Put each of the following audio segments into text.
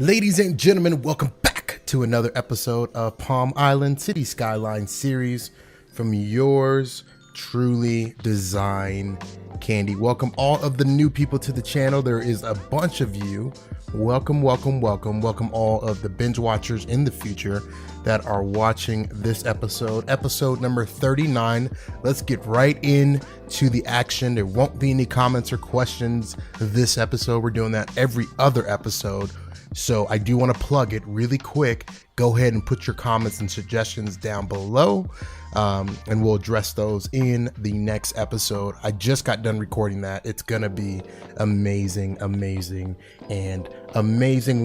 Ladies and gentlemen, welcome back to another episode of Palm Island City Skyline series from yours truly, Design Candy. Welcome all of the new people to the channel. There is a bunch of you. Welcome all of the binge watchers in the future that are watching this episode number 39. Let's get right into the action. There won't be any comments or questions this episode. We're doing that every other episode. So I do want to plug it really quick. Go ahead and put your comments and suggestions down below, and we'll address those in the next episode. I just got done recording that. It's gonna be amazing.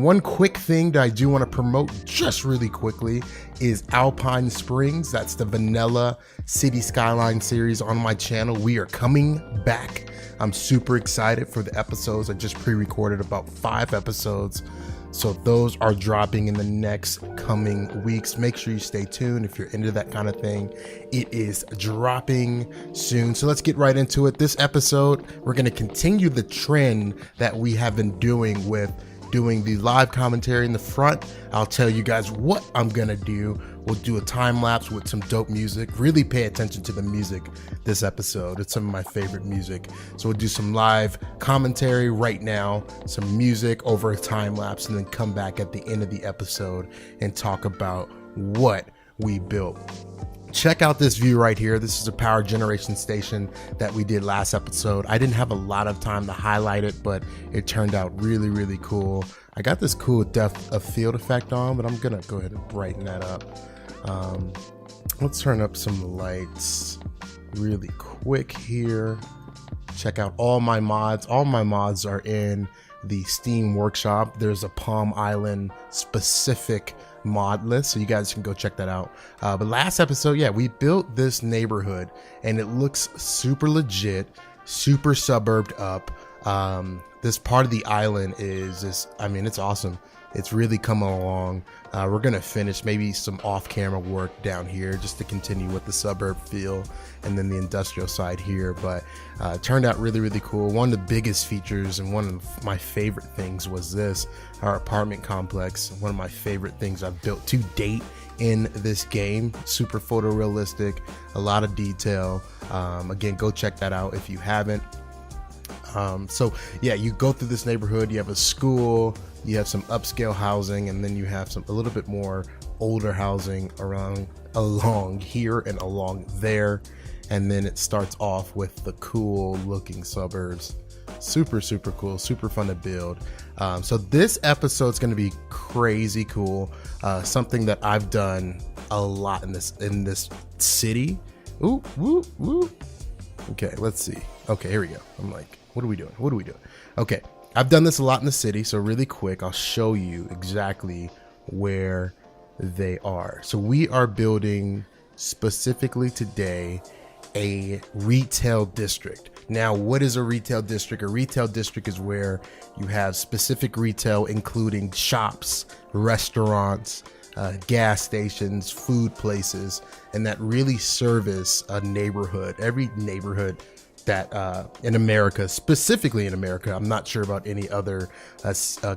One quick thing that I do want to promote just really quickly is Alpine Springs. That's the vanilla city skyline series on my channel. We are coming back. I'm super excited for the episodes. I just pre-recorded about 5 episodes. So those are dropping in the next coming weeks. Make sure you stay tuned if you're into that kind of thing. It is dropping soon. So let's get right into it. This episode, we're going to continue the trend that we have been doing with doing the live commentary in the front. I'll tell you guys what I'm gonna do. We'll do a time lapse with some dope music. Really pay attention to the music this episode. It's some of my favorite music. So we'll do some live commentary right now, some music over a time lapse, and then come back at the end of the episode and talk about what we built. Check out this view right here. This is a power generation station that we did last episode. I didn't have a lot of time to highlight it, but it turned out really cool. I got this cool depth of field effect on, but I'm gonna go ahead and brighten that up. Let's turn up some lights really quick here. Check out all my mods. All my mods are in the Steam Workshop. There's a Palm Island specific mod list, so you guys can go check that out. But last episode, yeah, we built this neighborhood and it looks super legit, super suburbed up. This part of the island is just, I mean, it's awesome. It's really coming along. We're gonna finish maybe some off-camera work down here just to continue with the suburb feel, and then the industrial side here. But it turned out really cool. One of the biggest features and one of my favorite things was this, our apartment complex. One of my favorite things I've built to date in this game. Super photorealistic, a lot of detail. Again, go check that out if you haven't. So yeah, you go through this neighborhood, you have a school, you have some upscale housing, and then you have a little bit more older housing along here and along there. And then it starts off with the cool looking suburbs. Super cool, super fun to build. So this episode's going to be crazy cool. Something that I've done a lot in this city. Ooh, woo. Okay, let's see. Okay, here we go. I'm like, what are we doing? Okay, I've done this a lot in the city, so really quick, I'll show you exactly where they are. So we are building specifically today a retail district. Now, what is a retail district? A retail district is where you have specific retail, including shops, restaurants, gas stations, food places, and that really service a neighborhood. Every neighborhood that in America, specifically in America, I'm not sure about any other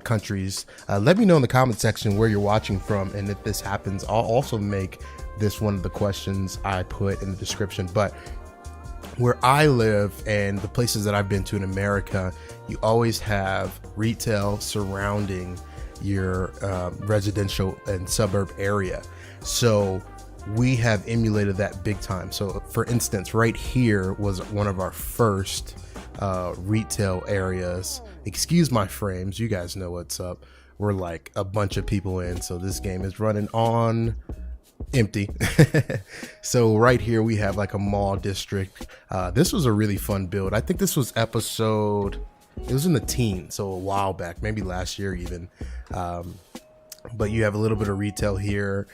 countries. Let me know in the comment section where you're watching from, and if this happens, I'll also make this one of the questions I put in the description. But where I live and the places that I've been to in America, you always have retail surrounding your residential and suburb area. So we have emulated that big time. So for instance, right here was one of our first retail areas. Excuse my frames, you guys know what's up. We're like a bunch of people in, so this game is running on empty. So right here we have like a mall district. This was a really fun build. I think this was episode, it was in the teens, so a while back, maybe last year even. But you have a little bit of retail here.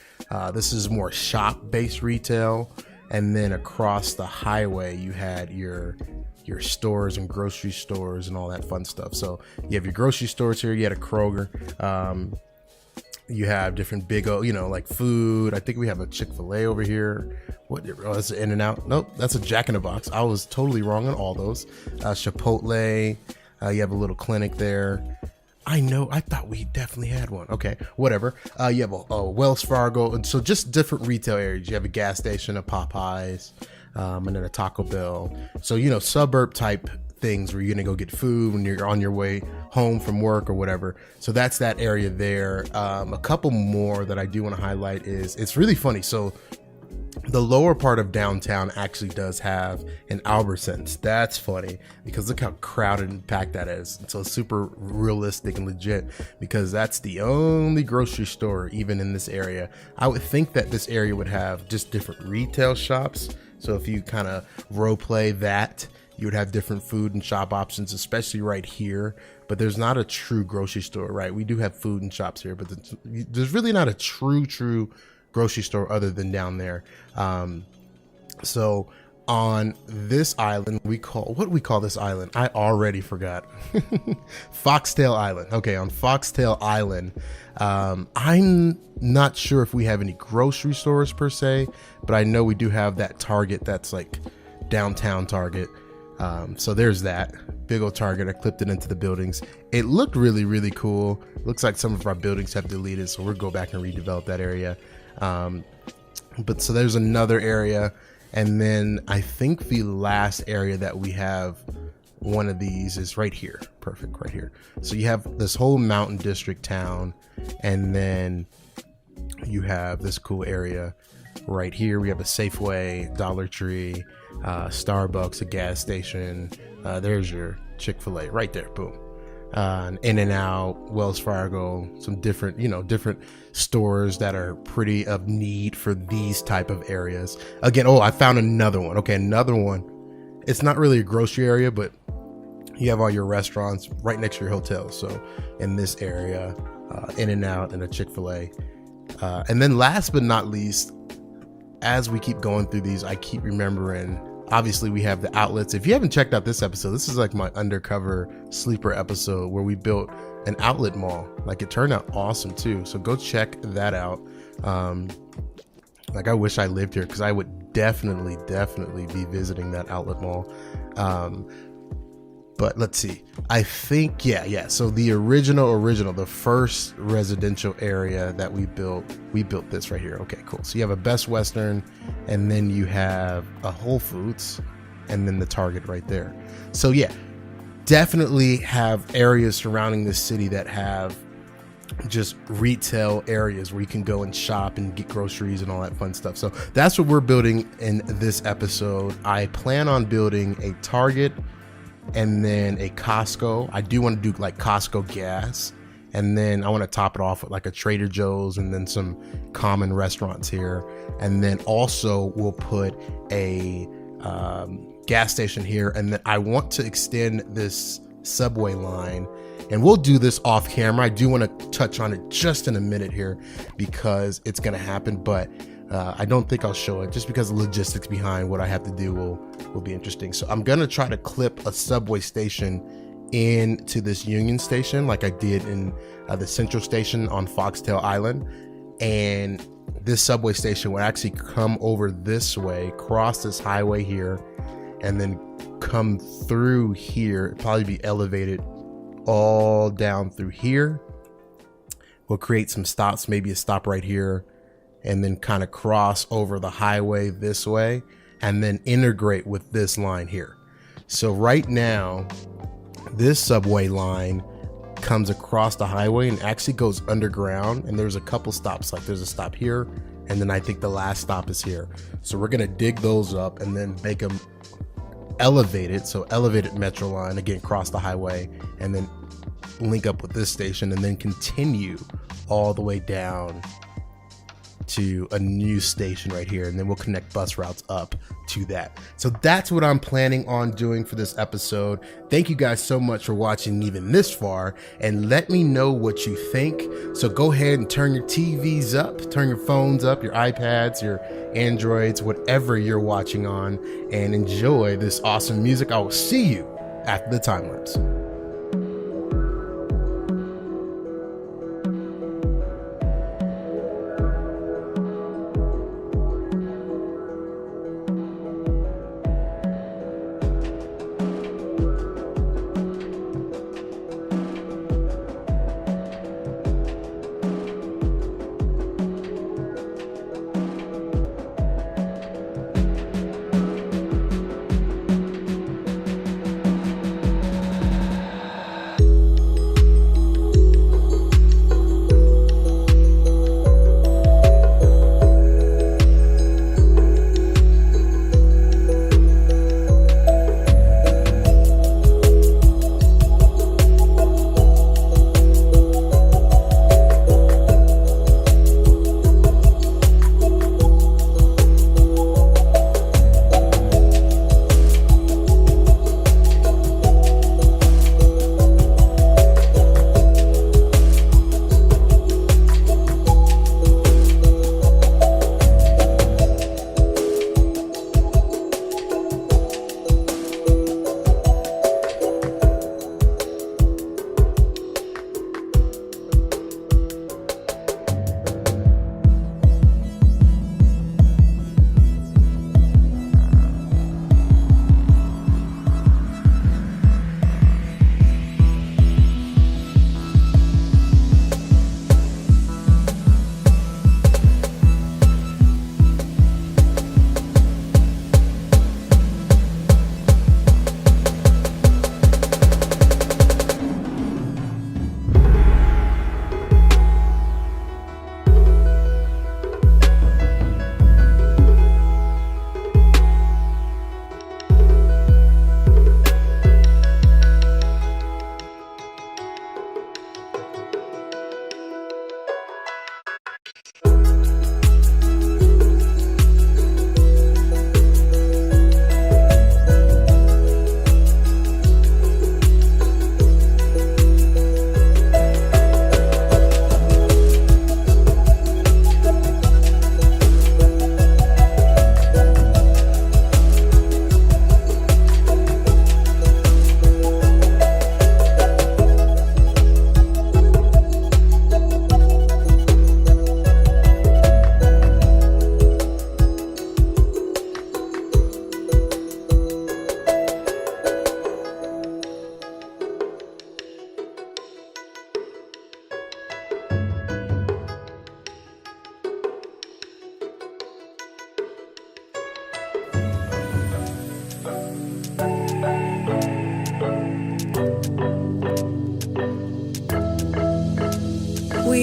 This is more shop-based retail, and then across the highway you had your stores and grocery stores and all that fun stuff. So you have your grocery stores here. You had a Kroger. You have different big, like food. I think we have a Chick-fil-A over here. What? Oh, that's an In-N-Out. Nope, that's a Jack in the Box. I was totally wrong on all those. Chipotle. You have a little clinic there. I know. I thought we definitely had one. Okay, whatever. You have a Wells Fargo, and so just different retail areas. You have a gas station, a Popeyes, and then a Taco Bell. So suburb type things where you're gonna go get food when you're on your way home from work or whatever. So that's that area there. A couple more that I do want to highlight is it's really funny. So the lower part of downtown actually does have an Albertsons. That's funny because look how crowded and packed that is. So it's super realistic and legit because that's the only grocery store even in this area. I would think that this area would have just different retail shops. So if you kind of role play that, you would have different food and shop options, especially right here. But there's not a true grocery store, right? We do have food and shops here, but there's really not a true grocery store other than down there. So on this island, what do we call this island? I already forgot. Foxtail Island. Okay, on Foxtail Island, I'm not sure if we have any grocery stores per se, but I know we do have that Target that's like downtown Target. So there's that big old Target. I clipped it into the buildings. It looked really, really cool. Looks like some of our buildings have deleted, so we'll go back and redevelop that area. But so there's another area, and then I think the last area that we have one of these is right here. Perfect, right here. So you have this whole mountain district town, and then you have this cool area right here. We have a Safeway, Dollar Tree, Starbucks, a gas station. There's your Chick-fil-A right there. Boom. In-N-Out, Wells Fargo, some different stores that are pretty of need for these type of areas. Again, I found another one. Okay, another one. It's not really a grocery area, but you have all your restaurants right next to your hotels. So in this area, In-N-Out and a Chick-fil-A. And then last but not least, as we keep going through these, I keep remembering, obviously we have the outlets. If you haven't checked out this episode, this is like my undercover sleeper episode where we built an outlet mall. Like, it turned out awesome too. So go check that out. Like, I wish I lived here because I would definitely be visiting that outlet mall. But let's see. I think, yeah. So the original, the first residential area that we built this right here. Okay, cool. So you have a Best Western, and then you have a Whole Foods, and then the Target right there. So yeah, definitely have areas surrounding this city that have just retail areas where you can go and shop and get groceries and all that fun stuff. So that's what we're building in this episode. I plan on building a Target and then a Costco. I do want to do like Costco gas, and then I want to top it off with like a Trader Joe's and then some common restaurants here. And then also we'll put a gas station here, and then I want to extend this subway line, and we'll do this off camera. I do want to touch on it just in a minute here because it's going to happen, but I don't think I'll show it just because the logistics behind what I have to do will be interesting. So I'm going to try to clip a subway station into this Union Station like I did in the Central Station on Foxtail Island. And this subway station will actually come over this way, cross this highway here, and then come through here. It'll probably be elevated all down through here. We'll create some stops, maybe a stop right here, and then kind of cross over the highway this way and then integrate with this line here. So right now, this subway line comes across the highway and actually goes underground, and there's a couple stops. Like, there's a stop here, and then I think the last stop is here. So we're gonna dig those up and then make them elevated. So elevated metro line, again, cross the highway and then link up with this station and then continue all the way down to a new station right here, and then we'll connect bus routes up to that. So that's what I'm planning on doing for this episode. Thank you guys so much for watching even this far, and let me know what you think. So go ahead and turn your TVs up, turn your phones up, your iPads, your Androids, whatever you're watching on, and enjoy this awesome music. I will see you after the time lapse.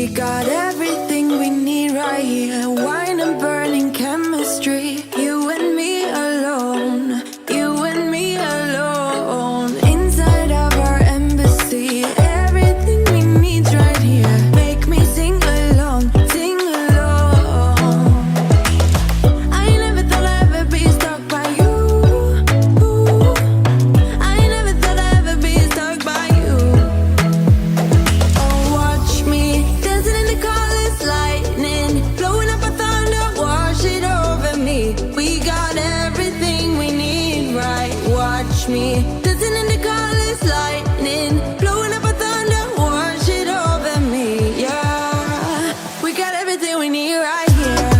We got everything we need right here. Wine and burning chemistry. You and me alone. You and me alone. Inside of our embassy. Everything we need's right here. Make me sing along. Sing along. I never thought I'd ever be stuck by you. I never thought I'd ever be stuck by you. Oh, watch me dancing in the colors, lightning, blowing up a thunder, wash it over me. We got everything we need, right? Watch me dancing in the colors, lightning, blowing up a thunder, wash it over me. Yeah, we got everything we need right here.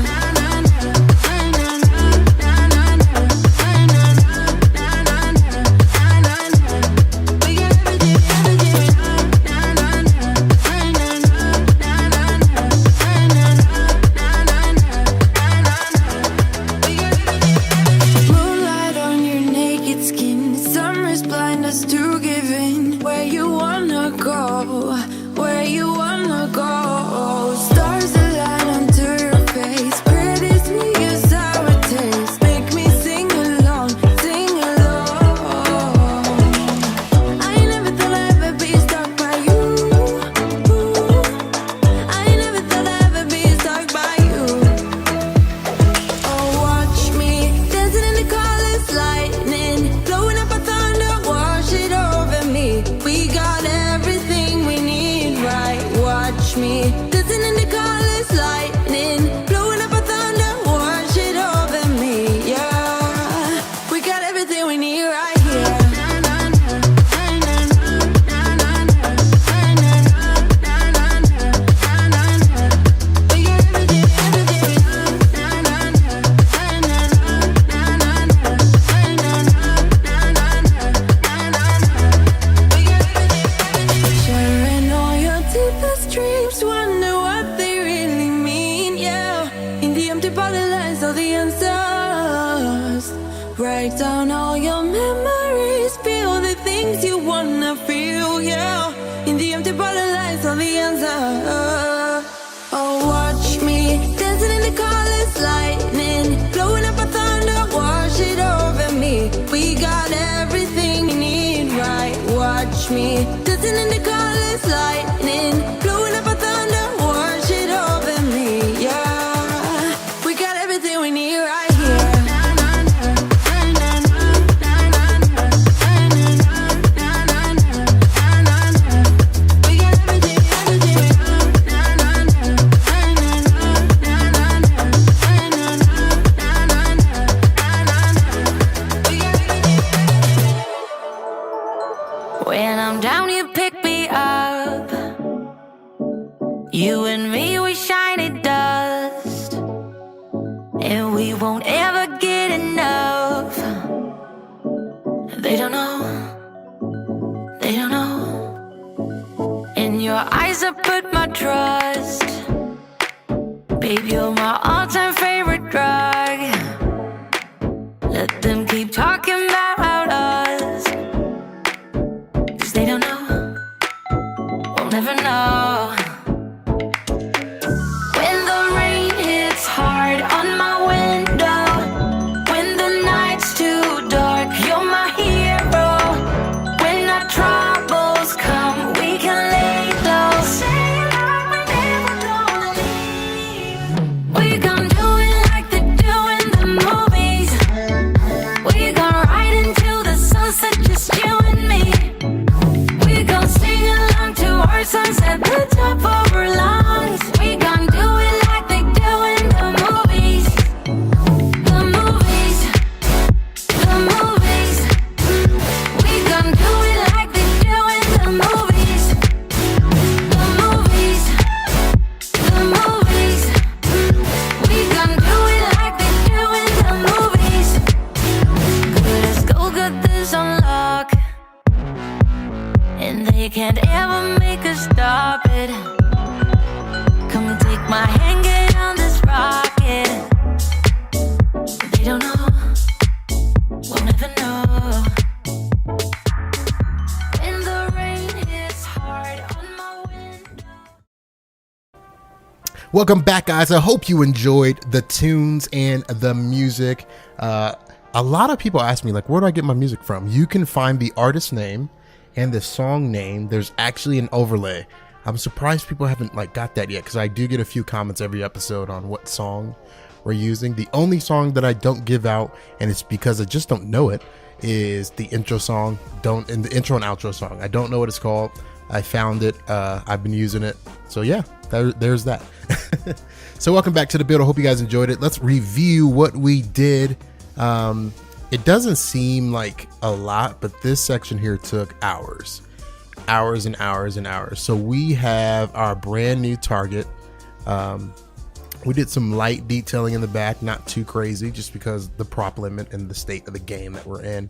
Moonlight on your naked skin, summer's blind us to giving. Where you wanna go, where you wanna go. Stars align onto your face, pretty sweet your sour taste. Make me sing along, sing along. I never thought I'd ever be stuck by you. I never thought I'd ever be stuck by you. Oh, watch me dancing in the colors, lightning, blowing up a thunder, wash it over me. We got everything we need, right? Watch me dancing in the colors, lightning, blowing up a thunder, wash it over me. Yeah, we got everything we need right here. Sharing all your deepest dreams, wonder what they really mean, yeah. In the empty bottle lies all the answers. Write down all your memories, feel the things you wanna feel, yeah. In the empty bottle lies all the answers. Oh, watch me dancing in the colors, lightning, blowing up a thunder, wash it over me. We got everything we need, right? Watch me dancing in the colors, lightning, blowing up a thunder, wash it over me. Yeah, we got everything we need right here. When I'm down, you pick me up. You and me, we shiny dust, and we won't ever get enough. They don't know, they don't know. In your eyes I put my trust. Babe, you're my all-time favorite drug. Let them keep talking about us, 'cause they don't know, we'll never know. When the rain hits hard on my window, when the night's too dark, you're my hero. When our troubles come, we can lay low. Say like we're never gonna leave. We gon' do it like they do in the movies. We gon' ride until the sunset, just you and me. We gon' sing along to our songs at the top of our lungs. We gon' do it like they do in the movies. The movies, the movies. We gon' do it like they do in the movies. The movies, the movies. We gon' do it like they do in the movies. Good as gold, got this on lock, and they can't ever make us stop it. Come take my hand, get on this rocket. They don't know, we'll never know. When the rain hits hard on my window. Welcome back, guys. I hope you enjoyed the tunes and the music. A lot of people ask me, like, where do I get my music from? You can find the artist name and the song name. There's actually an overlay. I'm surprised people haven't got that yet, because I do get a few comments every episode on what song we're using. The only song that I don't give out, and it's because I just don't know it, is the intro song. In the intro and outro song. I don't know what it's called. I found it. I've been using it. So yeah, there's that. So welcome back to the build. I hope you guys enjoyed it. Let's review what we did. It doesn't seem like a lot, but this section here took hours and hours and hours. So we have our brand new target. We did some light detailing in the back, not too crazy, just because the prop limit and the state of the game that we're in.